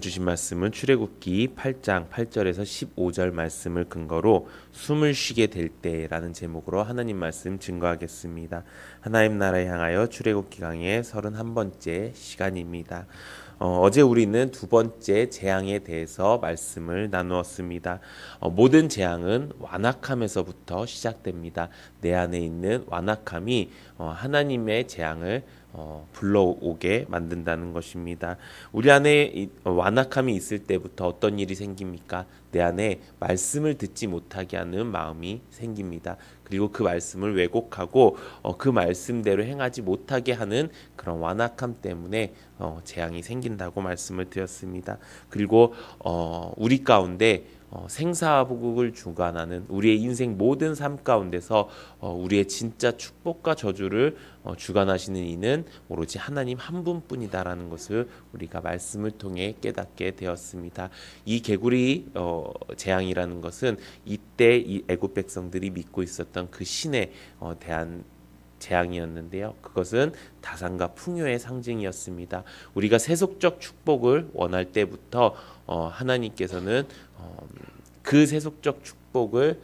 주신 말씀은 출애굽기 8장 8절에서 15절 말씀을 근거로 숨을 쉬게 될 때라는 제목으로 하나님 말씀 증거하겠습니다. 하나님 나라에 향하여 출애굽기 강의 31번째 시간입니다. 어제 우리는 두 번째 재앙에 대해서 말씀을 나누었습니다. 모든 재앙은 완악함에서부터 시작됩니다. 내 안에 있는 완악함이 하나님의 재앙을 불러오게 만든다는 것입니다. 우리 안에 완악함이 있을 때부터 어떤 일이 생깁니까? 내 안에 말씀을 듣지 못하게 하는 마음이 생깁니다. 그리고 그 말씀을 왜곡하고 그 말씀대로 행하지 못하게 하는 그런 완악함 때문에 재앙이 생긴다고 말씀을 드렸습니다. 그리고 우리 가운데 생사복을 주관하는 우리의 인생 모든 삶 가운데서 우리의 진짜 축복과 저주를 주관하시는 이는 오로지 하나님 한 분뿐이다라는 것을 우리가 말씀을 통해 깨닫게 되었습니다. 이 개구리 재앙이라는 것은 이때 이 애굽 백성들이 믿고 있었던 그 신에 대한 재앙이었는데요. 그것은 다산과 풍요의 상징이었습니다. 우리가 세속적 축복을 원할 때부터 하나님께서는 그 세속적 축복을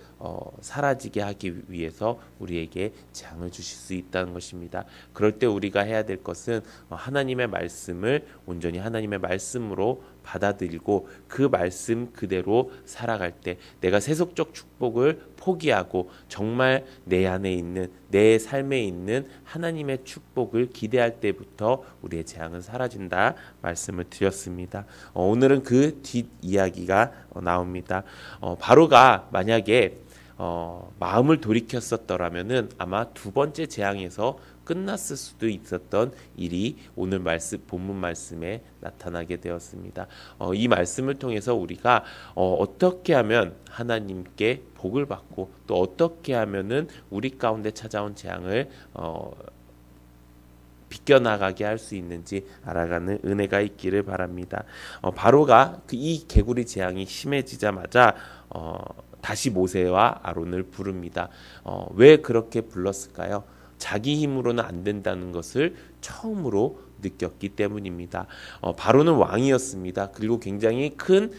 사라지게 하기 위해서 우리에게 재앙을 주실 수 있다는 것입니다. 그럴 때 우리가 해야 될 것은 하나님의 말씀을 온전히 하나님의 말씀으로 받아들이고 그 말씀 그대로 살아갈 때 내가 세속적 축복을 포기하고 정말 내 안에 있는 내 삶에 있는 하나님의 축복을 기대할 때부터 우리의 재앙은 사라진다 말씀을 드렸습니다. 오늘은 그 뒷이야기가 나옵니다. 바로가 만약에 마음을 돌이켰었더라면은 아마 두 번째 재앙에서 끝났을 수도 있었던 일이 오늘 본문 말씀에 나타나게 되었습니다. 이 말씀을 통해서 우리가 어떻게 하면 하나님께 복을 받고 또 어떻게 하면은 우리 가운데 찾아온 재앙을 비껴나가게 할 수 있는지 알아가는 은혜가 있기를 바랍니다. 바로가 이 개구리 재앙이 심해지자마자 다시 모세와 아론을 부릅니다. 왜 그렇게 불렀을까요? 자기 힘으로는 안 된다는 것을 처음으로 느꼈기 때문입니다. 바로는 왕이었습니다. 그리고 굉장히 큰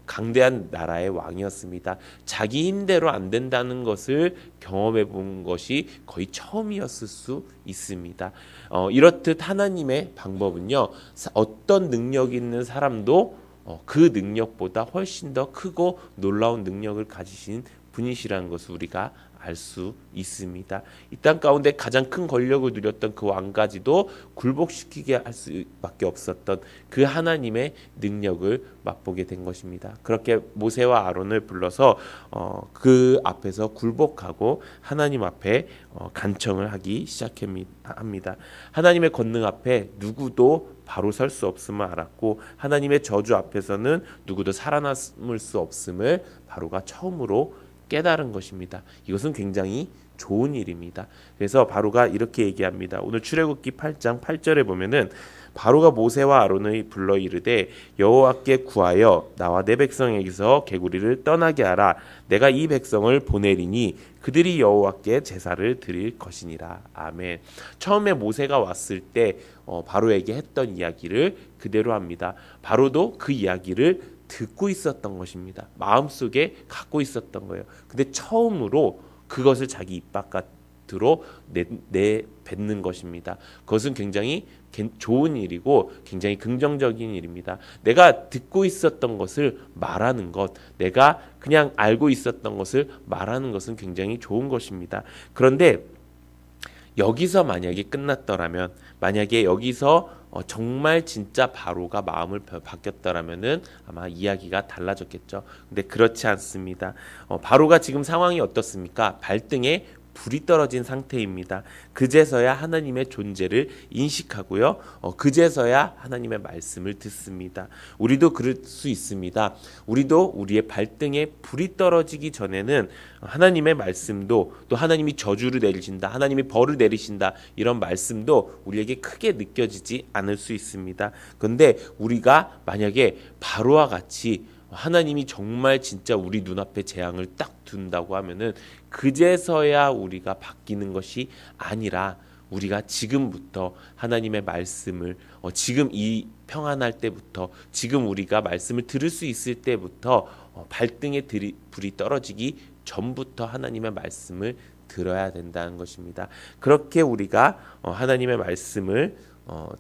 강대한 나라의 왕이었습니다. 자기 힘대로 안 된다는 것을 경험해 본 것이 거의 처음이었을 수 있습니다. 이렇듯 하나님의 방법은요, 어떤 능력 있는 사람도 그 능력보다 훨씬 더 크고 놀라운 능력을 가지신 분이시라는 것을 우리가 알 수 있습니다. 이 땅 가운데 가장 큰 권력을 누렸던 그 왕까지도 굴복시키게 할 수밖에 없었던 그 하나님의 능력을 맛보게 된 것입니다. 그렇게 모세와 아론을 불러서 그 앞에서 굴복하고 하나님 앞에 간청을 하기 시작합니다. 하나님의 권능 앞에 누구도 바로 설 수 없음을 알았고 하나님의 저주 앞에서는 누구도 살아남을 수 없음을 바로가 처음으로 깨달은 것입니다. 이것은 굉장히 좋은 일입니다. 그래서 바로가 이렇게 얘기합니다. 오늘 출애굽기 8장 8절에 보면은 바로가 모세와 아론을 불러 이르되 여호와께 구하여 나와 내 백성에게서 개구리를 떠나게 하라. 내가 이 백성을 보내리니 그들이 여호와께 제사를 드릴 것이니라. 아멘. 처음에 모세가 왔을 때 바로에게 했던 이야기를 그대로 합니다. 바로도 그 이야기를 듣고 있었던 것입니다. 마음속에 갖고 있었던 거예요. 근데 처음으로 그것을 자기 입 바깥으로 내뱉는 것입니다. 그것은 굉장히 좋은 일이고 굉장히 긍정적인 일입니다. 내가 듣고 있었던 것을 말하는 것, 내가 그냥 알고 있었던 것을 말하는 것은 굉장히 좋은 것입니다. 그런데 여기서 만약에 끝났더라면, 만약에 여기서 정말 진짜 바로가 마음을 바뀌었더라면은 아마 이야기가 달라졌겠죠. 근데 그렇지 않습니다. 바로가 지금 상황이 어떻습니까? 발등에 불이 떨어진 상태입니다. 그제서야 하나님의 존재를 인식하고요. 그제서야 하나님의 말씀을 듣습니다. 우리도 그럴 수 있습니다. 우리도 우리의 발등에 불이 떨어지기 전에는 하나님의 말씀도 또 하나님이 저주를 내리신다, 하나님이 벌을 내리신다 이런 말씀도 우리에게 크게 느껴지지 않을 수 있습니다. 그런데 우리가 만약에 바로와 같이 하나님이 정말 진짜 우리 눈앞에 재앙을 딱 둔다고 하면은 그제서야 우리가 바뀌는 것이 아니라 우리가 지금부터 하나님의 말씀을 지금 이 평안할 때부터, 지금 우리가 말씀을 들을 수 있을 때부터 발등에 불이 떨어지기 전부터 하나님의 말씀을 들어야 된다는 것입니다. 그렇게 우리가 하나님의 말씀을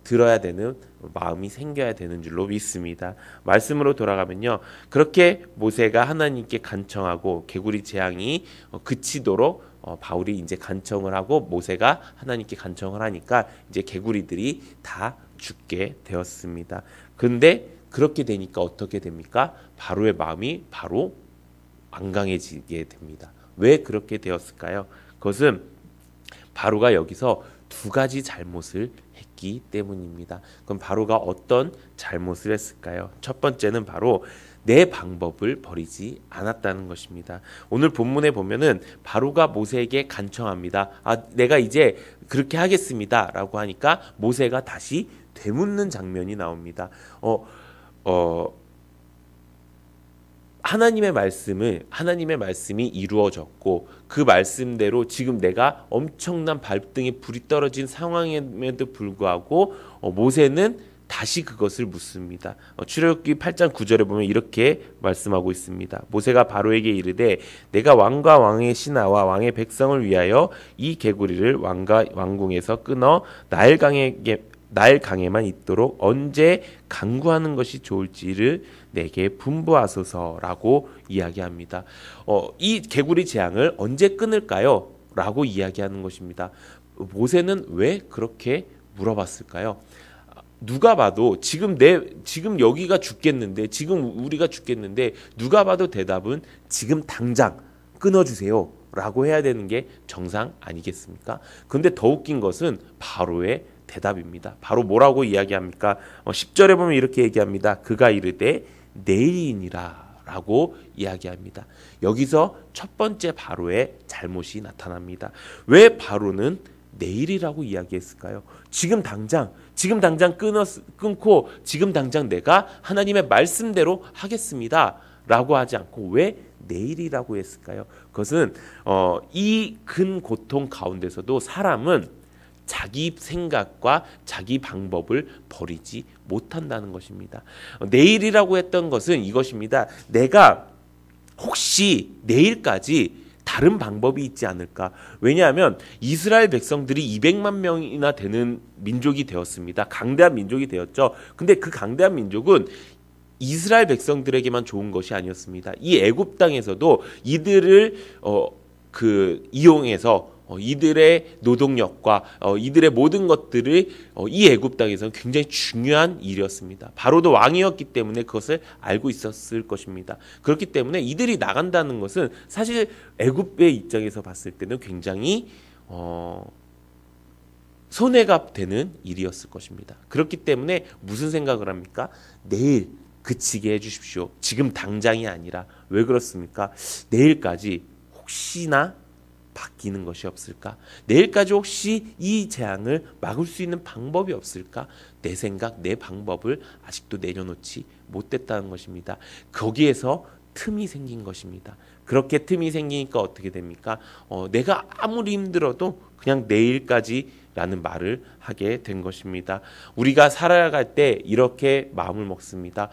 들어야 되는 마음이 생겨야 되는 줄로 믿습니다. 말씀으로 돌아가면요, 그렇게 모세가 하나님께 간청하고 개구리 재앙이 그치도록 바울이 이제 간청을 하고 모세가 하나님께 간청을 하니까 이제 개구리들이 다 죽게 되었습니다. 근데 그렇게 되니까 어떻게 됩니까? 바로의 마음이 바로 완강해지게 됩니다. 왜 그렇게 되었을까요? 그것은 바로가 여기서 두 가지 잘못을 했기 때문입니다. 그럼 바로가 어떤 잘못을 했을까요? 첫 번째는 바로 내 방법을 버리지 않았다는 것입니다. 오늘 본문에 보면은 바로가 모세에게 간청합니다. 내가 이제 그렇게 하겠습니다 라고 하니까 모세가 다시 되묻는 장면이 나옵니다. 하나님의 말씀이 이루어졌고 그 말씀대로 지금 내가 엄청난 발등에 불이 떨어진 상황임에도 불구하고 모세는 다시 그것을 묻습니다. 출애굽기 8장 9절에 보면 이렇게 말씀하고 있습니다. 모세가 바로에게 이르되 내가 왕과 왕의 신하와 왕의 백성을 위하여 이 개구리를 왕궁에서 끊어 나일강에만 있도록 언제 강구하는 것이 좋을지를 내게 분부하소서라고 이야기합니다. 이 개구리 재앙을 언제 끊을까요? 라고 이야기하는 것입니다. 모세는 왜 그렇게 물어봤을까요? 누가 봐도 지금 여기가 죽겠는데, 지금 우리가 죽겠는데 누가 봐도 대답은 지금 당장 끊어주세요 라고 해야 되는 게 정상 아니겠습니까? 근데 더 웃긴 것은 바로의 대답입니다. 바로 뭐라고 이야기합니까? 10절에 보면 이렇게 얘기합니다. 그가 이르되 내일이니라 라고 이야기합니다. 여기서 첫 번째 바로의 잘못이 나타납니다. 왜 바로는 내일이라고 이야기했을까요? 지금 당장 끊고 지금 당장 내가 하나님의 말씀대로 하겠습니다 라고 하지 않고 왜 내일이라고 했을까요? 그것은 이 큰 고통 가운데서도 사람은 자기 생각과 자기 방법을 버리지 못한다는 것입니다. 내일이라고 했던 것은 이것입니다. 내가 혹시 내일까지 다른 방법이 있지 않을까? 왜냐하면 이스라엘 백성들이 200만 명이나 되는 민족이 되었습니다. 강대한 민족이 되었죠. 근데 그 강대한 민족은 이스라엘 백성들에게만 좋은 것이 아니었습니다. 이 애굽 땅에서도 이들을 이용해서 이들의 노동력과 이들의 모든 것들을 이 애굽 땅에서는 굉장히 중요한 일이었습니다. 바로도 왕이었기 때문에 그것을 알고 있었을 것입니다. 그렇기 때문에 이들이 나간다는 것은 사실 애굽의 입장에서 봤을 때는 굉장히 손해가 되는 일이었을 것입니다. 그렇기 때문에 무슨 생각을 합니까? 내일 그치게 해주십시오. 지금 당장이 아니라. 왜 그렇습니까? 내일까지 혹시나 바뀌는 것이 없을까? 내일까지 혹시 이 재앙을 막을 수 있는 방법이 없을까? 내 생각, 내 방법을 아직도 내려놓지 못했다는 것입니다. 거기에서 틈이 생긴 것입니다. 그렇게 틈이 생기니까 어떻게 됩니까? 내가 아무리 힘들어도 그냥 내일까지라는 말을 하게 된 것입니다. 우리가 살아갈 때 이렇게 마음을 먹습니다.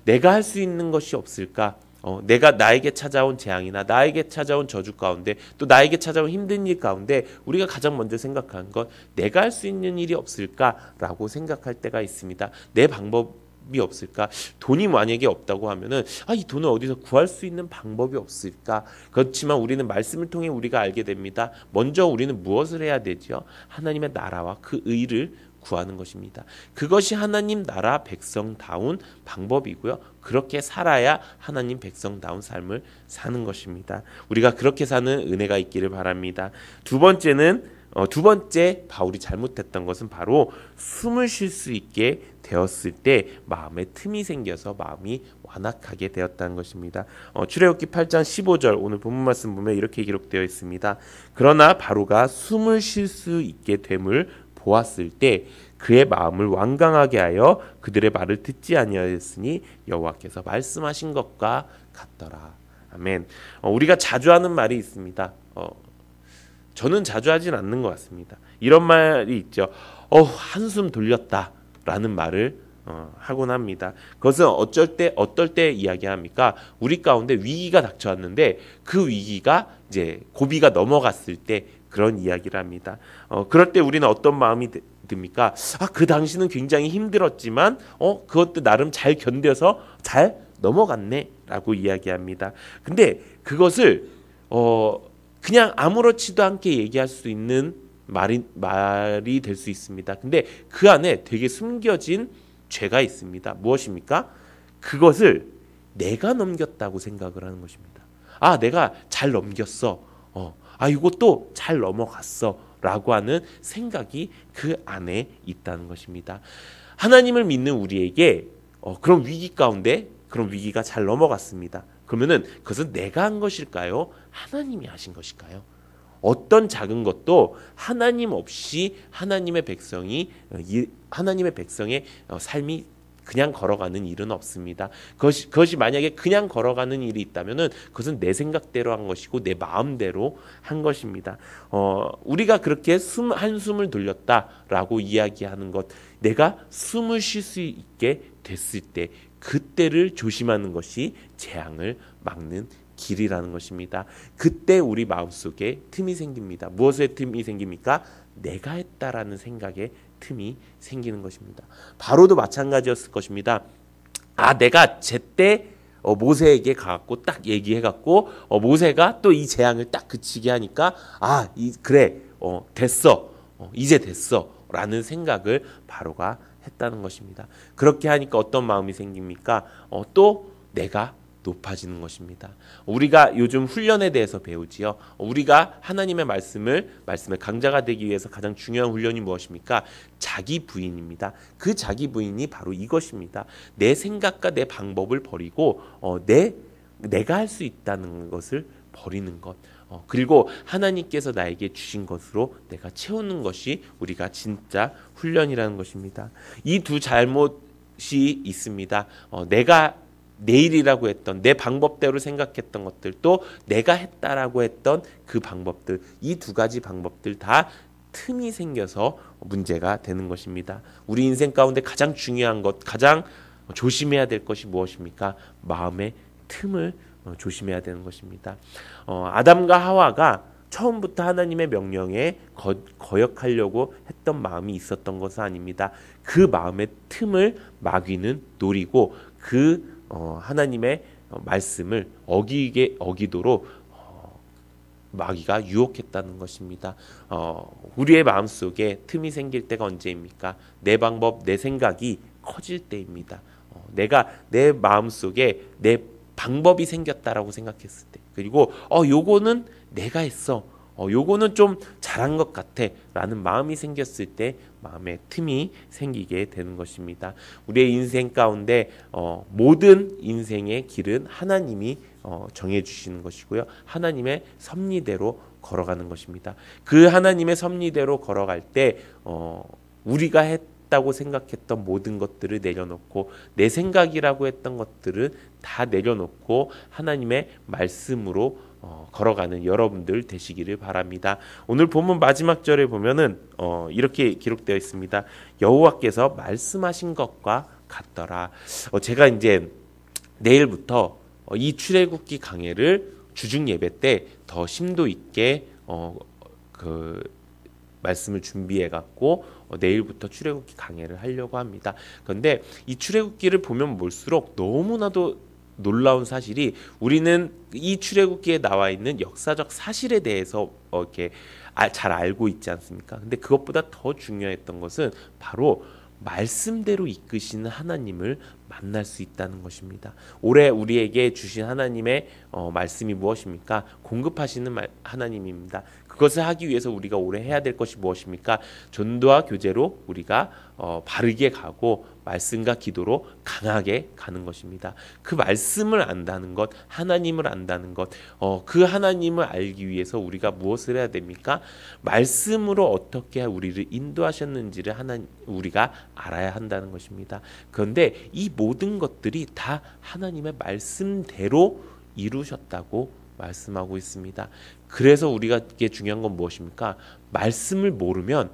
내가 할 수 있는 것이 없을까? 내가 나에게 찾아온 재앙이나 나에게 찾아온 저주 가운데 또 나에게 찾아온 힘든 일 가운데 우리가 가장 먼저 생각하는 건 내가 할 수 있는 일이 없을까라고 생각할 때가 있습니다. 내 방법이 없을까? 돈이 만약에 없다고 하면은 이 돈을 어디서 구할 수 있는 방법이 없을까? 그렇지만 우리는 말씀을 통해 우리가 알게 됩니다. 먼저 우리는 무엇을 해야 되죠? 하나님의 나라와 그 의를 구하는 것입니다. 그것이 하나님 나라 백성다운 방법이고요. 그렇게 살아야 하나님 백성다운 삶을 사는 것입니다. 우리가 그렇게 사는 은혜가 있기를 바랍니다. 두 번째 바울이 잘못했던 것은 바로 숨을 쉴 수 있게 되었을 때 마음에 틈이 생겨서 마음이 완악하게 되었다는 것입니다. 출애굽기 8장 15절 오늘 본문 말씀 보면 이렇게 기록되어 있습니다. 그러나 바로가 숨을 쉴 수 있게 됨을 보았을 때 그의 마음을 완강하게 하여 그들의 말을 듣지 아니하였으니 여호와께서 말씀하신 것과 같더라. 아멘. 우리가 자주 하는 말이 있습니다. 저는 자주 하진 않는 것 같습니다. 이런 말이 있죠. 한숨 돌렸다라는 말을 하곤 합니다. 그것은 어떨 때 이야기합니까? 우리 가운데 위기가 닥쳐왔는데 그 위기가 이제 고비가 넘어갔을 때 그런 이야기를 합니다. 그럴 때 우리는 어떤 마음이 듭니까? 그 당시는 굉장히 힘들었지만 그것도 나름 잘 견뎌서 잘 넘어갔네라고 이야기합니다. 근데 그것을 그냥 아무렇지도 않게 얘기할 수 있는 말이 될 수 있습니다. 근데 그 안에 되게 숨겨진 죄가 있습니다. 무엇입니까? 그것을 내가 넘겼다고 생각을 하는 것입니다. 내가 잘 넘겼어. 이것도 잘 넘어갔어. 라고 하는 생각이 그 안에 있다는 것입니다. 하나님을 믿는 우리에게 그런 위기 가운데 그런 위기가 잘 넘어갔습니다. 그러면은 그것은 내가 한 것일까요? 하나님이 하신 것일까요? 어떤 작은 것도 하나님 없이 하나님의 백성의 삶이 그냥 걸어가는 일은 없습니다. 그것이 만약에 그냥 걸어가는 일이 있다면은 그것은 내 생각대로 한 것이고 내 마음대로 한 것입니다. 우리가 그렇게 한숨을 돌렸다라고 이야기하는 것, 내가 숨을 쉴 수 있게 됐을 때 그때를 조심하는 것이 재앙을 막는 길이라는 것입니다. 그때 우리 마음속에 틈이 생깁니다. 무엇의 틈이 생깁니까? 내가 했다라는 생각에 틈이 생기는 것입니다. 바로도 마찬가지였을 것입니다. 내가 제때 모세에게 가갖고 딱 얘기해갖고 모세가 또 이 재앙을 딱 그치게 하니까 그래 됐어 이제 됐어 라는 생각을 바로가 했다는 것입니다. 그렇게 하니까 어떤 마음이 생깁니까? 또 내가 높아지는 것입니다. 우리가 요즘 훈련에 대해서 배우지요. 우리가 하나님의 말씀의 강자가 되기 위해서 가장 중요한 훈련이 무엇입니까? 자기 부인입니다. 그 자기 부인이 바로 이것입니다. 내 생각과 내 방법을 버리고 내가 할 수 있다는 것을 버리는 것. 그리고 하나님께서 나에게 주신 것으로 내가 채우는 것이 우리가 진짜 훈련이라는 것입니다. 이 두 잘못이 있습니다. 내가 내일이라고 했던 내 방법대로 생각했던 것들, 또 내가 했다라고 했던 그 방법들, 이 두 가지 방법들 다 틈이 생겨서 문제가 되는 것입니다. 우리 인생 가운데 가장 중요한 것, 가장 조심해야 될 것이 무엇입니까? 마음의 틈을 조심해야 되는 것입니다. 아담과 하와가 처음부터 하나님의 명령에 거역하려고 했던 마음이 있었던 것은 아닙니다. 그 마음의 틈을 마귀는 노리고 하나님의 말씀을 어기도록 마귀가 유혹했다는 것입니다. 우리의 마음속에 틈이 생길 때가 언제입니까? 내 방법, 내 생각이 커질 때입니다. 내가 내 마음속에 내 방법이 생겼다라고 생각했을 때, 그리고 요거는 내가 했어, 요거는 좀 잘한 것 같아 라는 마음이 생겼을 때 마음의 틈이 생기게 되는 것입니다. 우리의 인생 가운데 모든 인생의 길은 하나님이 정해주시는 것이고요. 하나님의 섭리대로 걸어가는 것입니다. 그 하나님의 섭리대로 걸어갈 때 우리가 했다고 생각했던 모든 것들을 내려놓고 내 생각이라고 했던 것들은 다 내려놓고 하나님의 말씀으로 걸어가는 여러분들 되시기를 바랍니다. 오늘 본문 마지막 절에 보면은 이렇게 기록되어 있습니다. 여호와께서 말씀하신 것과 같더라. 제가 이제 내일부터 이 출애굽기 강해를 주중 예배 때 더 심도 있게 그 말씀을 준비해 갖고 내일부터 출애굽기 강해를 하려고 합니다. 그런데 이 출애굽기를 보면 볼수록 너무나도 놀라운 사실이, 우리는 이 출애굽기에 나와 있는 역사적 사실에 대해서 이렇게 잘 알고 있지 않습니까? 근데 그것보다 더 중요했던 것은 바로 말씀대로 이끄시는 하나님을 만날 수 있다는 것입니다. 올해 우리에게 주신 하나님의 말씀이 무엇입니까? 공급하시는 하나님입니다. 그것을 하기 위해서 우리가 올해 해야 될 것이 무엇입니까? 전도와 교제로 우리가 바르게 가고 말씀과 기도로 강하게 가는 것입니다. 그 말씀을 안다는 것, 하나님을 안다는 것, 그 하나님을 알기 위해서 우리가 무엇을 해야 됩니까? 말씀으로 어떻게 우리를 인도하셨는지를 우리가 알아야 한다는 것입니다. 그런데 이 모든 것들이 다 하나님의 말씀대로 이루셨다고 말씀하고 있습니다. 그래서 우리가 이게 중요한 건 무엇입니까? 말씀을 모르면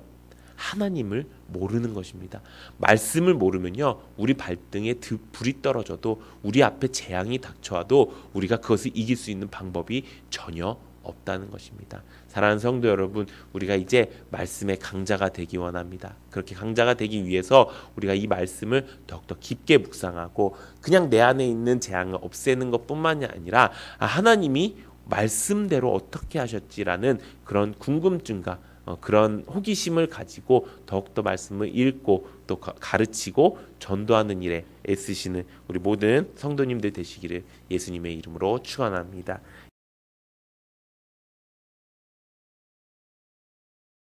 하나님을 모르는 것입니다. 말씀을 모르면요, 우리 발등에 불이 떨어져도, 우리 앞에 재앙이 닥쳐와도 우리가 그것을 이길 수 있는 방법이 전혀 없다는 것입니다. 사랑하는 성도 여러분, 우리가 이제 말씀의 강자가 되기 원합니다. 그렇게 강자가 되기 위해서 우리가 이 말씀을 더욱더 깊게 묵상하고, 그냥 내 안에 있는 재앙을 없애는 것뿐만이 아니라 하나님이 말씀대로 어떻게 하셨지라는 그런 궁금증과 그런 호기심을 가지고 더욱더 말씀을 읽고 또 가르치고 전도하는 일에 애쓰시는 우리 모든 성도님들 되시기를 예수님의 이름으로 축원합니다.